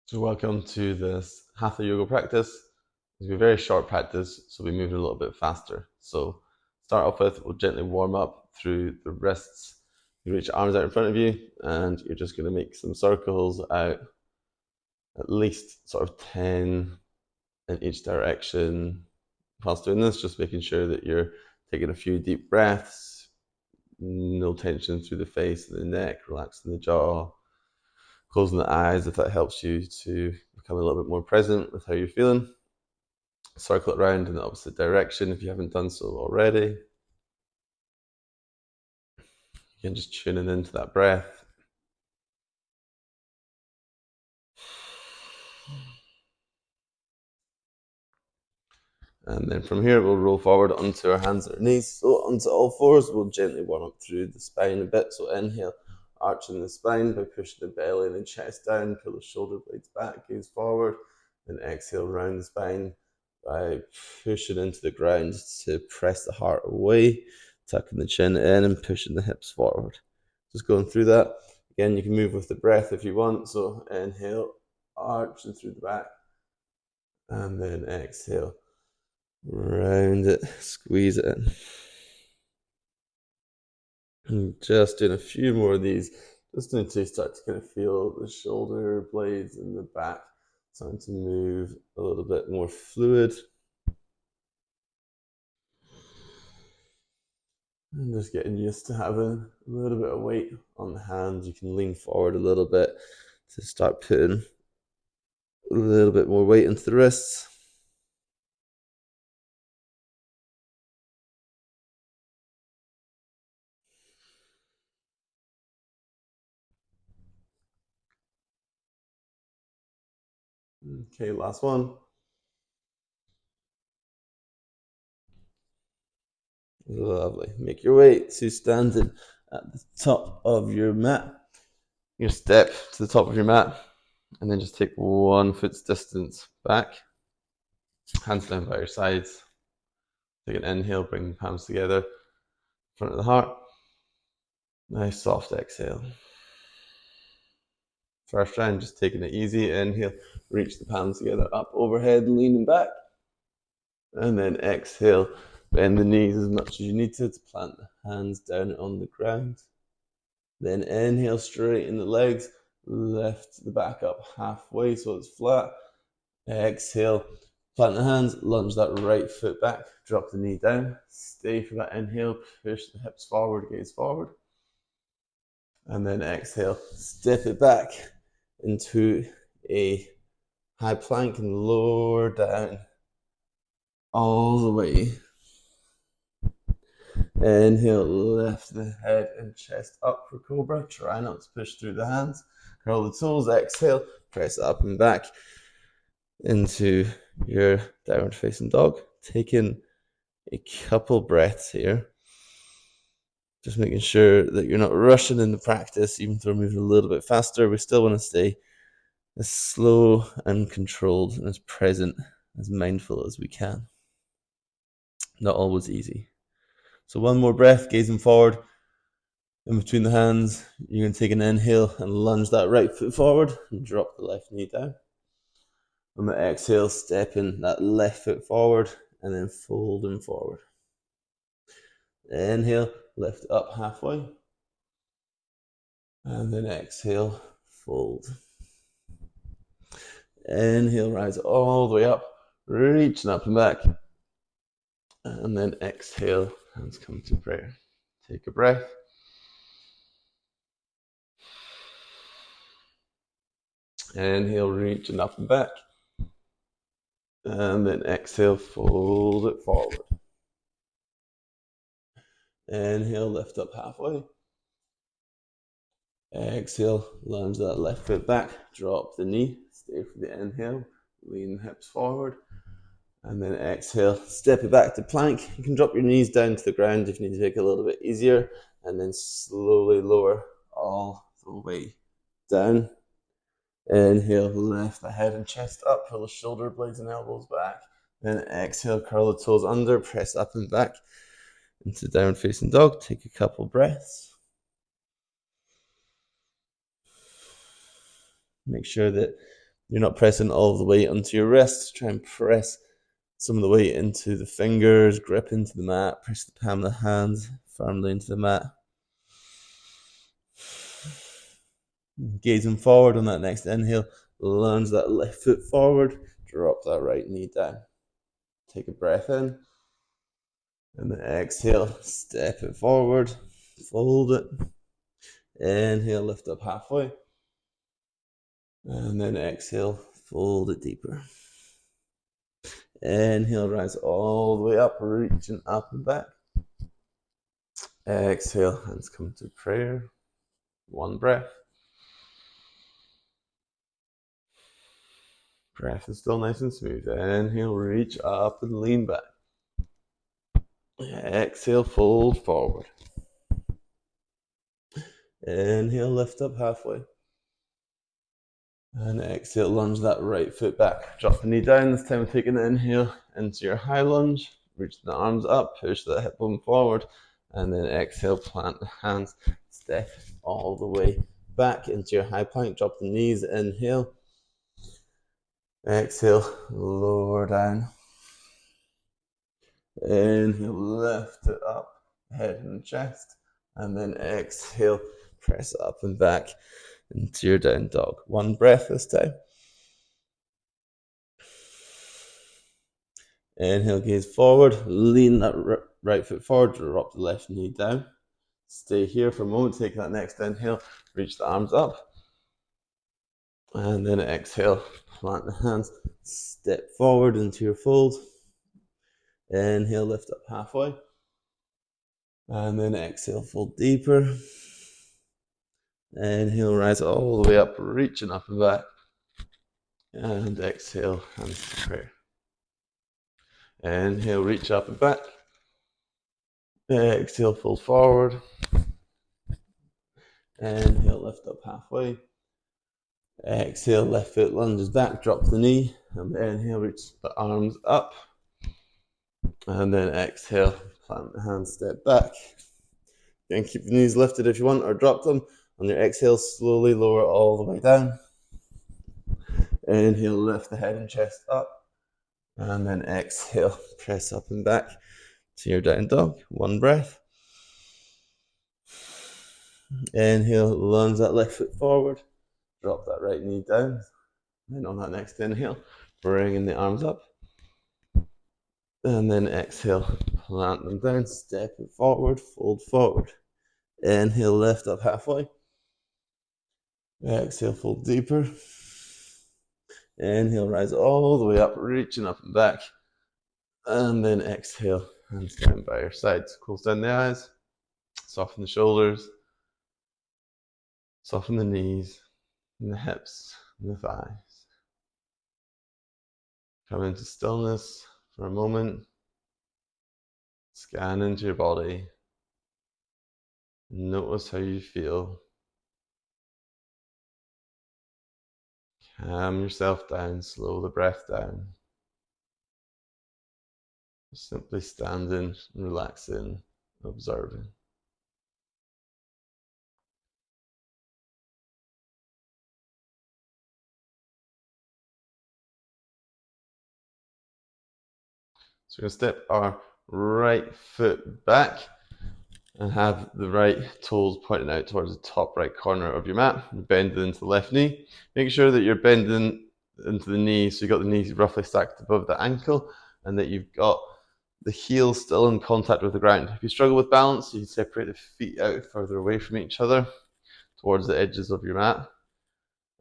So welcome to this Hatha yoga practice. It's a very short practice, so we move it a little bit faster. So start off with, we'll gently warm up through the wrists. You reach your arms out in front of you, and you're just going to make some circles out, at least sort of 10 in each direction. Whilst doing this, just making sure that you're taking a few deep breaths, no tension through the face and the neck, relaxing the jaw, closing the eyes if that helps you to become a little bit more present with how you're feeling. Circle it around in the opposite direction if you haven't done so already. You can just tune in into that breath. And then from here, we'll roll forward onto our hands and our knees. So onto all fours, we'll gently warm up through the spine a bit. So inhale, arching the spine by pushing the belly and the chest down, pull the shoulder blades back, gaze forward. Then exhale, round the spine by pushing into the ground to press the heart away, tucking the chin in and pushing the hips forward. Just going through that. Again, you can move with the breath if you want. So inhale, arching through the back, and then exhale. Round it, squeeze it in. And just doing a few more of these, just until you start to kind of feel the shoulder blades and the back starting to move a little bit more fluid. And just getting used to having a little bit of weight on the hands. You can lean forward a little bit to start putting a little bit more weight into the wrists. Okay, last one. Lovely. Make your way to standing at the top of your mat. You step to the top of your mat and then just take 1 foot's distance back. Hands down by your sides. Take an inhale, bring the palms together in front of the heart. Nice soft exhale. First round, just taking it easy. Inhale, reach the palms together up overhead, leaning back. And then exhale, bend the knees as much as you need to plant the hands down on the ground. Then inhale, straighten the legs, lift the back up halfway so it's flat. Exhale, plant the hands, lunge that right foot back, drop the knee down, stay for that inhale, push the hips forward, gaze forward. And then exhale, step it back into a high plank and lower down all the way. Inhale, lift the head and chest up for cobra. Try not to push through the hands. Curl the toes, exhale, press up and back into your downward facing dog. Taking a couple breaths here. Just making sure that you're not rushing in the practice, even though we're moving a little bit faster. We still want to stay as slow and controlled and as present, as mindful as we can. Not always easy. So one more breath, gazing forward. In between the hands, you're going to take an inhale and lunge that right foot forward and drop the left knee down. On the exhale, stepping that left foot forward and then folding forward. Inhale, lift up halfway. And then exhale, fold. Inhale, rise all the way up, reaching up and back. And then exhale, hands come to prayer. Take a breath. Inhale, reaching up and back. And then exhale, fold it forward. Inhale, lift up halfway. Exhale, lunge that left foot back, drop the knee, stay for the inhale, lean the hips forward. And then exhale, step it back to plank. You can drop your knees down to the ground if you need to take it a little bit easier. And then slowly lower all the way down. Inhale, lift the head and chest up, pull the shoulder blades and elbows back. Then exhale, curl the toes under, press up and back into downward facing dog. Take a couple breaths. Make sure that You're not pressing all of the weight onto your wrists. Try and press some of the weight into the fingers, grip into the mat, press the palm of the hands firmly into the mat. Gazing forward on that next inhale, lunge that left foot forward, drop that right knee down. Take a breath in, and then exhale, step it forward, fold it. Inhale, lift up halfway, and then exhale, fold it deeper. Inhale, rise all the way up, reaching up and back. Exhale, hands come to prayer. One breath. Breath is still nice and smooth. Inhale, reach up and lean back. Exhale, fold forward. Inhale, lift up halfway. And exhale, lunge that right foot back. Drop the knee down. This time take an inhale into your high lunge. Reach the arms up, push the hip bone forward. And then exhale, plant the hands. Step all the way back into your high plank. Drop the knees, inhale. Exhale, lower down. Inhale, lift it up, head and chest. And then exhale, press up and back into your down dog. One breath this time. Inhale, gaze forward, lean that right foot forward, drop the left knee down. Stay here for a moment, take that next inhale, reach the arms up. And then exhale, plant the hands, step forward into your fold. Inhale, lift up halfway. And then exhale, fold deeper. Inhale, rise all the way up, reaching up and back. And exhale, hands to prayer. Inhale, reach up and back. Exhale, fold forward. Inhale, lift up halfway. Exhale, left foot lunges back, drop the knee. And inhale, reach the arms up. And then exhale, plant the hands, step back. You can keep the knees lifted if you want, or drop them. On your exhale, slowly lower all the way down. Inhale, lift the head and chest up. And then exhale, press up and back to your down dog. One breath. Inhale, lunge that left foot forward. Drop that right knee down. Then on that next inhale, bringing the arms up. And then exhale, plant them down, step it forward, fold forward. Inhale, lift up halfway. Exhale, fold deeper. Inhale, rise all the way up, reaching up and back. And then exhale, hands down by your sides. Close down the eyes, soften the shoulders, soften the knees, and the hips, and the thighs. Come into stillness for a moment. Scan into your body. Notice how you feel. Calm yourself down, slow the breath down. Simply standing, relaxing, observing. So we're going to step our right foot back and have the right toes pointing out towards the top right corner of your mat. Bend it into the left knee. Make sure that you're bending into the knee so you've got the knees roughly stacked above the ankle and that you've got the heel still in contact with the ground. If you struggle with balance, you can separate the feet out further away from each other towards the edges of your mat.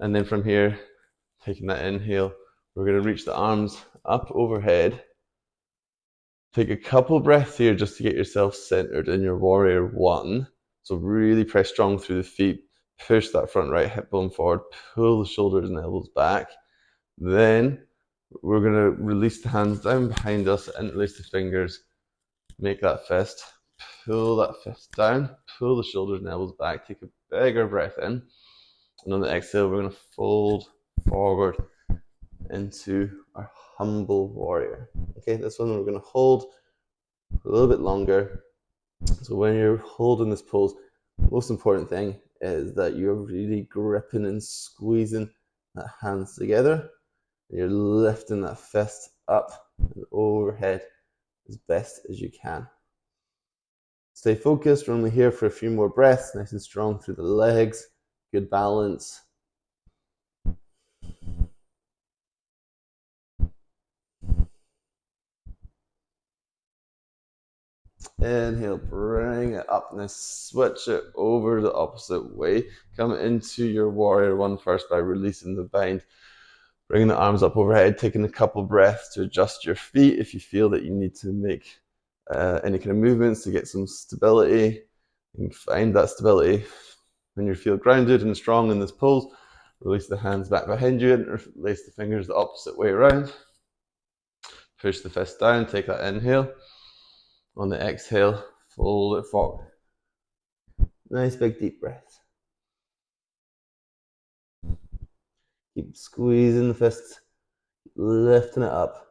And then from here, taking that inhale, we're going to reach the arms up overhead. Take a couple breaths here just to get yourself centered in your warrior one. So really press strong through the feet. Push that front right hip bone forward. Pull the shoulders and elbows back. Then we're going to release the hands down behind us and release the fingers. Make that fist. Pull that fist down. Pull the shoulders and elbows back. Take a bigger breath in. And on the exhale, we're going to fold forward into our humble warrior. Okay, this one we're going to hold a little bit longer. So when you're holding this pose, the most important thing is that you're really gripping and squeezing that hands together. You're lifting that fist up and overhead as best as you can. Stay focused. We're only here for a few more breaths, nice and strong through the legs. Good balance. Inhale, bring it up. Now switch it over the opposite way. Come into your warrior one first by releasing the bind. Bringing the arms up overhead, taking a couple breaths to adjust your feet if you feel that you need to make any kind of movements to get some stability. You can find that stability when you feel grounded and strong in this pose. Release the hands back behind you and release the fingers the opposite way around. Push the fist down, take that inhale. On the exhale, fold it forward. Nice big deep breath. Keep squeezing the fists, lifting it up,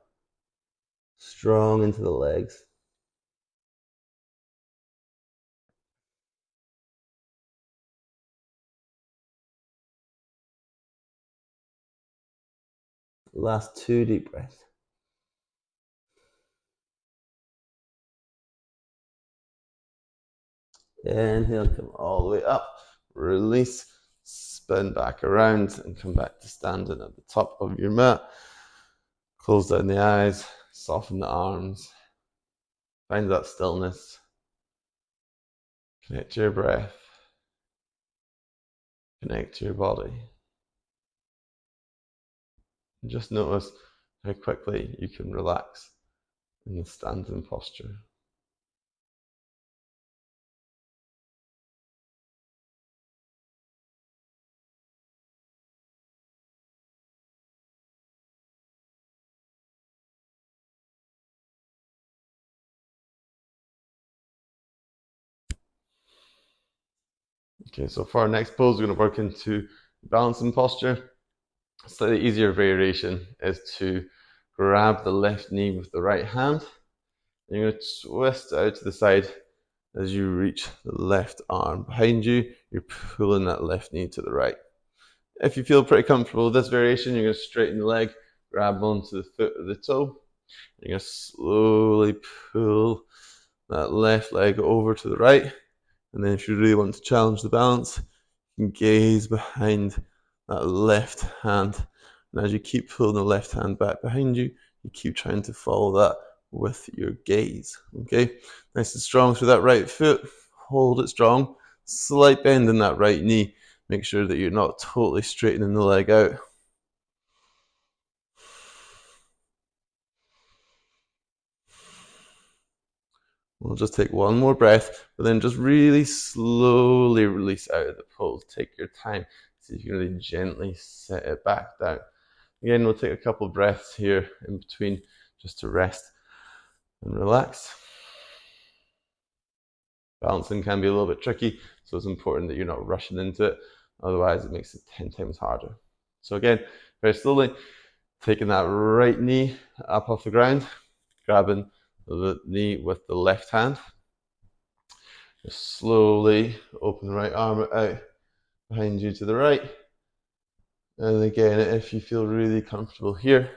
strong into the legs. Last 2 deep breaths. Inhale, come all the way up, release, spin back around and come back to standing at the top of your mat. Close down the eyes, soften the arms, find that stillness, connect to your breath, connect to your body. And just notice how quickly you can relax in the standing posture. Okay, so for our next pose, we're going to work into balancing posture. A slightly easier variation is to grab the left knee with the right hand. And you're going to twist out to the side as you reach the left arm behind you. You're pulling that left knee to the right. If you feel pretty comfortable with this variation, you're going to straighten the leg, grab onto the foot of the toe. You're going to slowly pull that left leg over to the right. And then if you really want to challenge the balance, you can gaze behind that left hand. And as you keep pulling the left hand back behind you, you keep trying to follow that with your gaze. Okay, nice and strong through that right foot. Hold it strong. Slight bend in that right knee. Make sure that you're not totally straightening the leg out. We'll just take one more breath, but then just really slowly release out of the pose. Take your time. See if you can really gently set it back down. Again, we'll take a couple of breaths here in between just to rest and relax. Balancing can be a little bit tricky, so it's important that you're not rushing into it. Otherwise, it makes it 10 times harder. So again, very slowly, taking that right knee up off the ground, grabbing the knee with the left hand. Just slowly open the right arm out behind you to the right. And again, if you feel really comfortable here,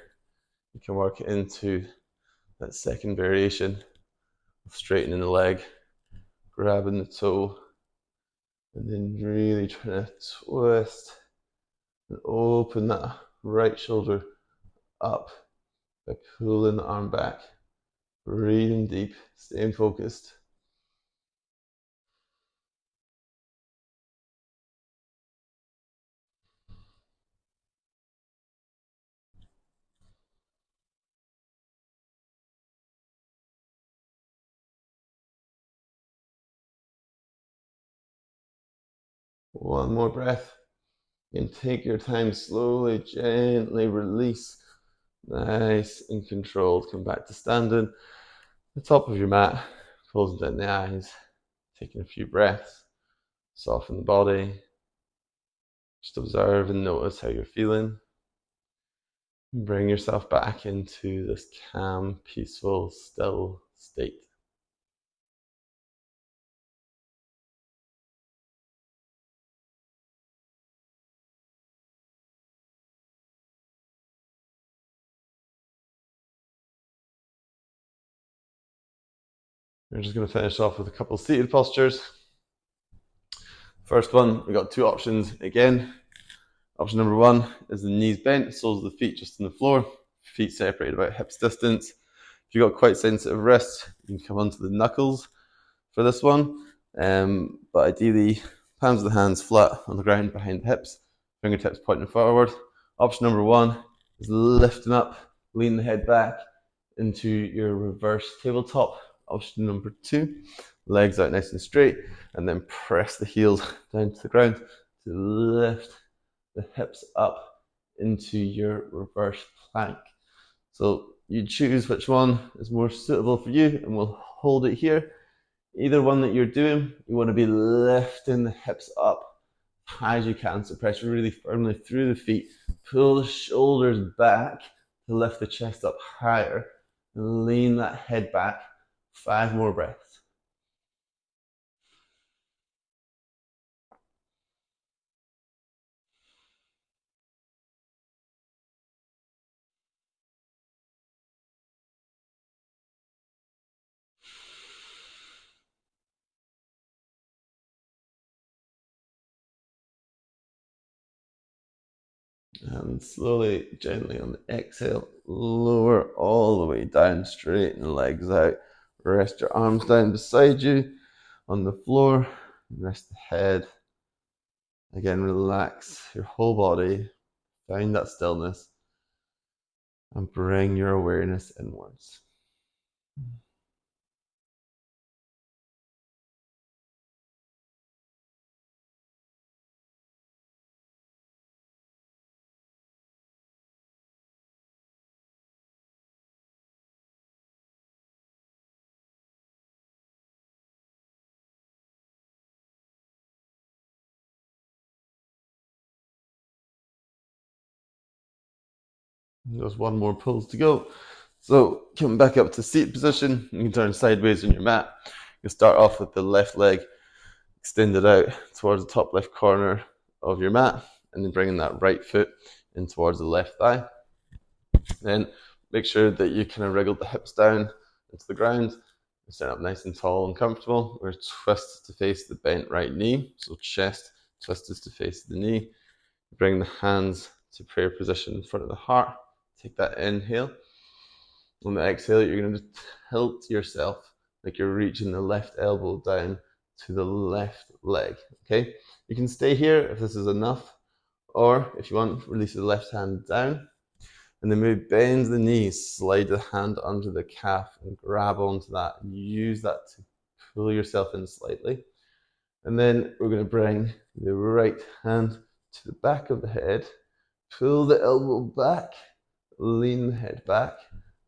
you can work into that second variation of straightening the leg, grabbing the toe, and then really trying to twist and open that right shoulder up by pulling the arm back, breathing deep, staying focused. One more breath. And take your time, slowly, gently release. Nice and controlled. Come back to standing. The top of your mat, closing down the eyes, taking a few breaths, soften the body. Just observe and notice how you're feeling. Bring yourself back into this calm, peaceful, still state. We're just going to finish off with a couple of seated postures. First one, we've got two options again. Option number one is the knees bent, soles of the feet just on the floor, feet separated about hips distance. If you've got quite sensitive wrists, you can come onto the knuckles for this one. But ideally, palms of the hands flat on the ground behind the hips, fingertips pointing forward. Option number one is lifting up, lean the head back into your reverse tabletop. Option number two, legs out nice and straight, and then press the heels down to the ground to lift the hips up into your reverse plank. So you choose which one is more suitable for you, and we'll hold it here. Either one that you're doing, you want to be lifting the hips up as high as you can, so press really firmly through the feet, pull the shoulders back to lift the chest up higher, and lean that head back. 5 more breaths. And slowly, gently on the exhale, lower all the way down, straighten the legs out. Rest your arms down beside you on the floor. Rest the head. Again, relax your whole body. Find that stillness. And bring your awareness inwards. There's one more pulse to go. So come back up to seat position. You can turn sideways on your mat. You start off with the left leg extended out towards the top left corner of your mat, and then bringing that right foot in towards the left thigh. Then make sure that you kind of wriggle the hips down into the ground. Stand up nice and tall and comfortable. We're twist to face the bent right knee. So chest twisted to face the knee. Bring the hands to prayer position in front of the heart. Take that inhale. On the exhale, you're going to tilt yourself like you're reaching the left elbow down to the left leg. Okay, you can stay here if this is enough, or if you want, release the left hand down, and then maybe bend the knees, slide the hand under the calf, and grab onto that. And use that to pull yourself in slightly, and then we're going to bring the right hand to the back of the head, pull the elbow back, lean the head back,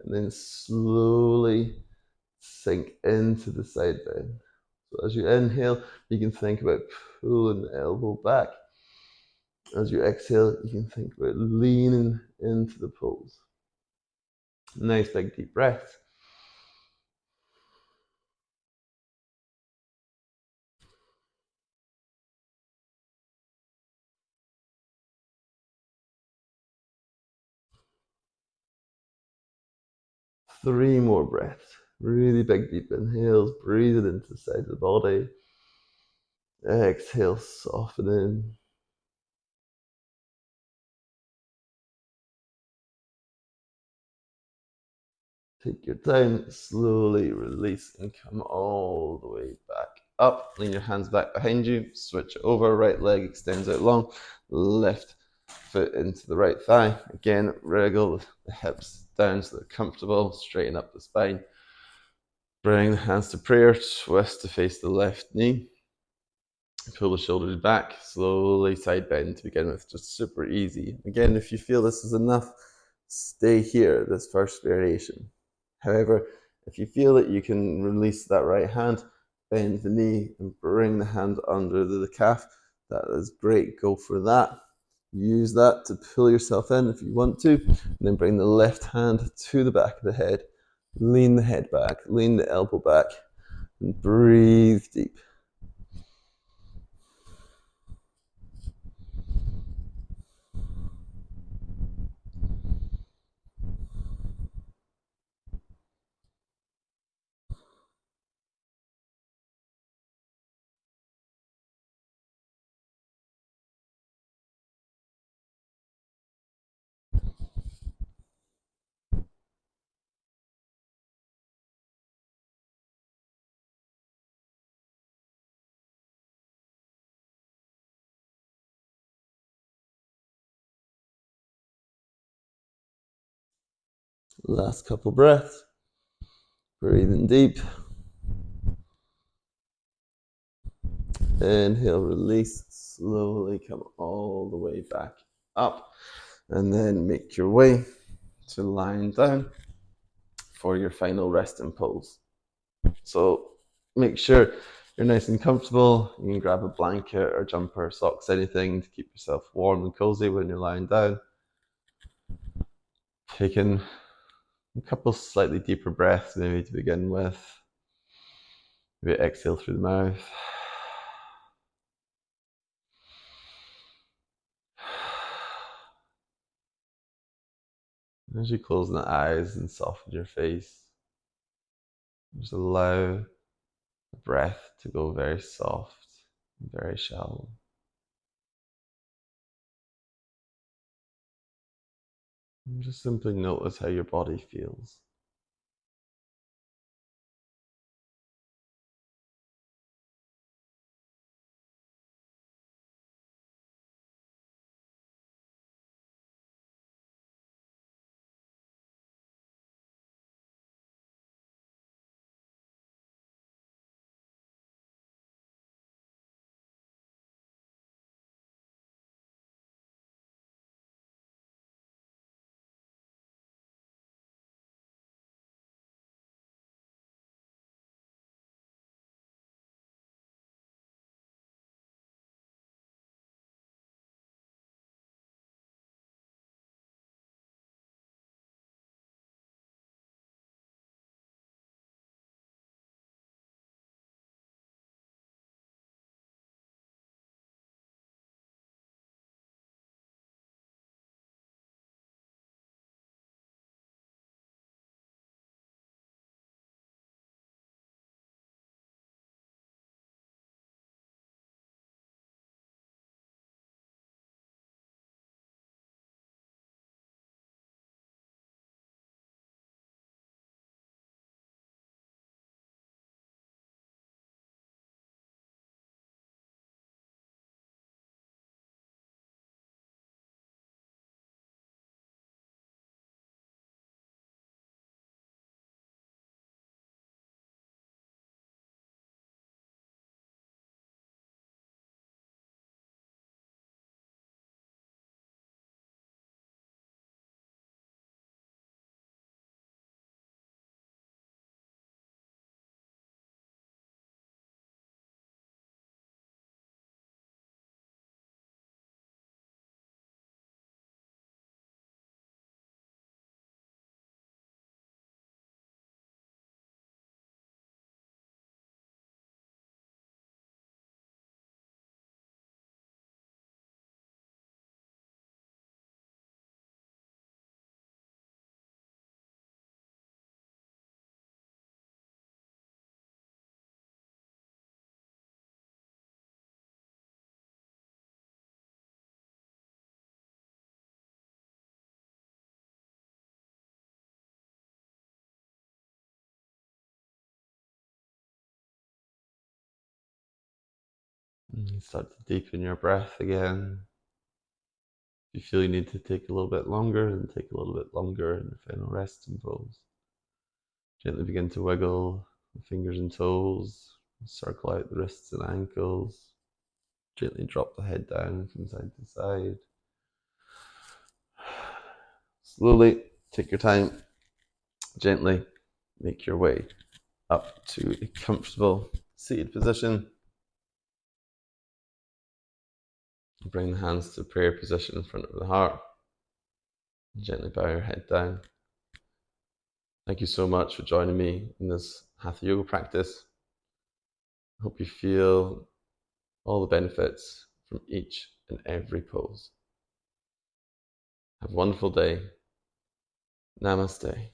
and then slowly sink into the side bend. So as you inhale, you can think about pulling the elbow back. As you exhale, you can think about leaning into the pose. Nice big deep breath. Three more breaths. Really big deep inhales, breathe it into the side of the body. Exhale, soften in. Take your time, slowly release and come all the way back up. Lean your hands back behind you, switch over, right leg extends out long, left foot into the right thigh. Again, wriggle the hips down so they're comfortable, straighten up the spine. Bring the hands to prayer, twist to face the left knee. Pull the shoulders back, slowly side bend to begin with, just super easy. Again, if you feel this is enough, stay here, this first variation. However, if you feel that you can release that right hand, bend the knee and bring the hand under the calf, that is great, go for that. Use that to pull yourself in if you want to, and then bring the left hand to the back of the head, lean the head back, lean the elbow back, and breathe deep. Last couple breaths. Breathing deep. Inhale, release. Slowly come all the way back up. And then make your way to lying down for your final resting pose. So make sure you're nice and comfortable. You can grab a blanket or jumper, socks, anything to keep yourself warm and cozy when you're lying down. Taking a couple slightly deeper breaths maybe to begin with. Maybe exhale through the mouth. As you close the eyes and soften your face, just allow the breath to go very soft and very shallow. And just simply notice how your body feels. And you start to deepen your breath again. If you feel you need to take a little bit longer, then take a little bit longer in your final resting pose. Gently begin to wiggle the fingers and toes, circle out the wrists and ankles. Gently drop the head down from side to side. Slowly, take your time, gently make your way up to a comfortable seated position. Bring the hands to prayer position in front of the heart. Gently bow your head down. Thank you so much for joining me in this Hatha yoga practice. I hope you feel all the benefits from each and every pose. Have a wonderful day. Namaste.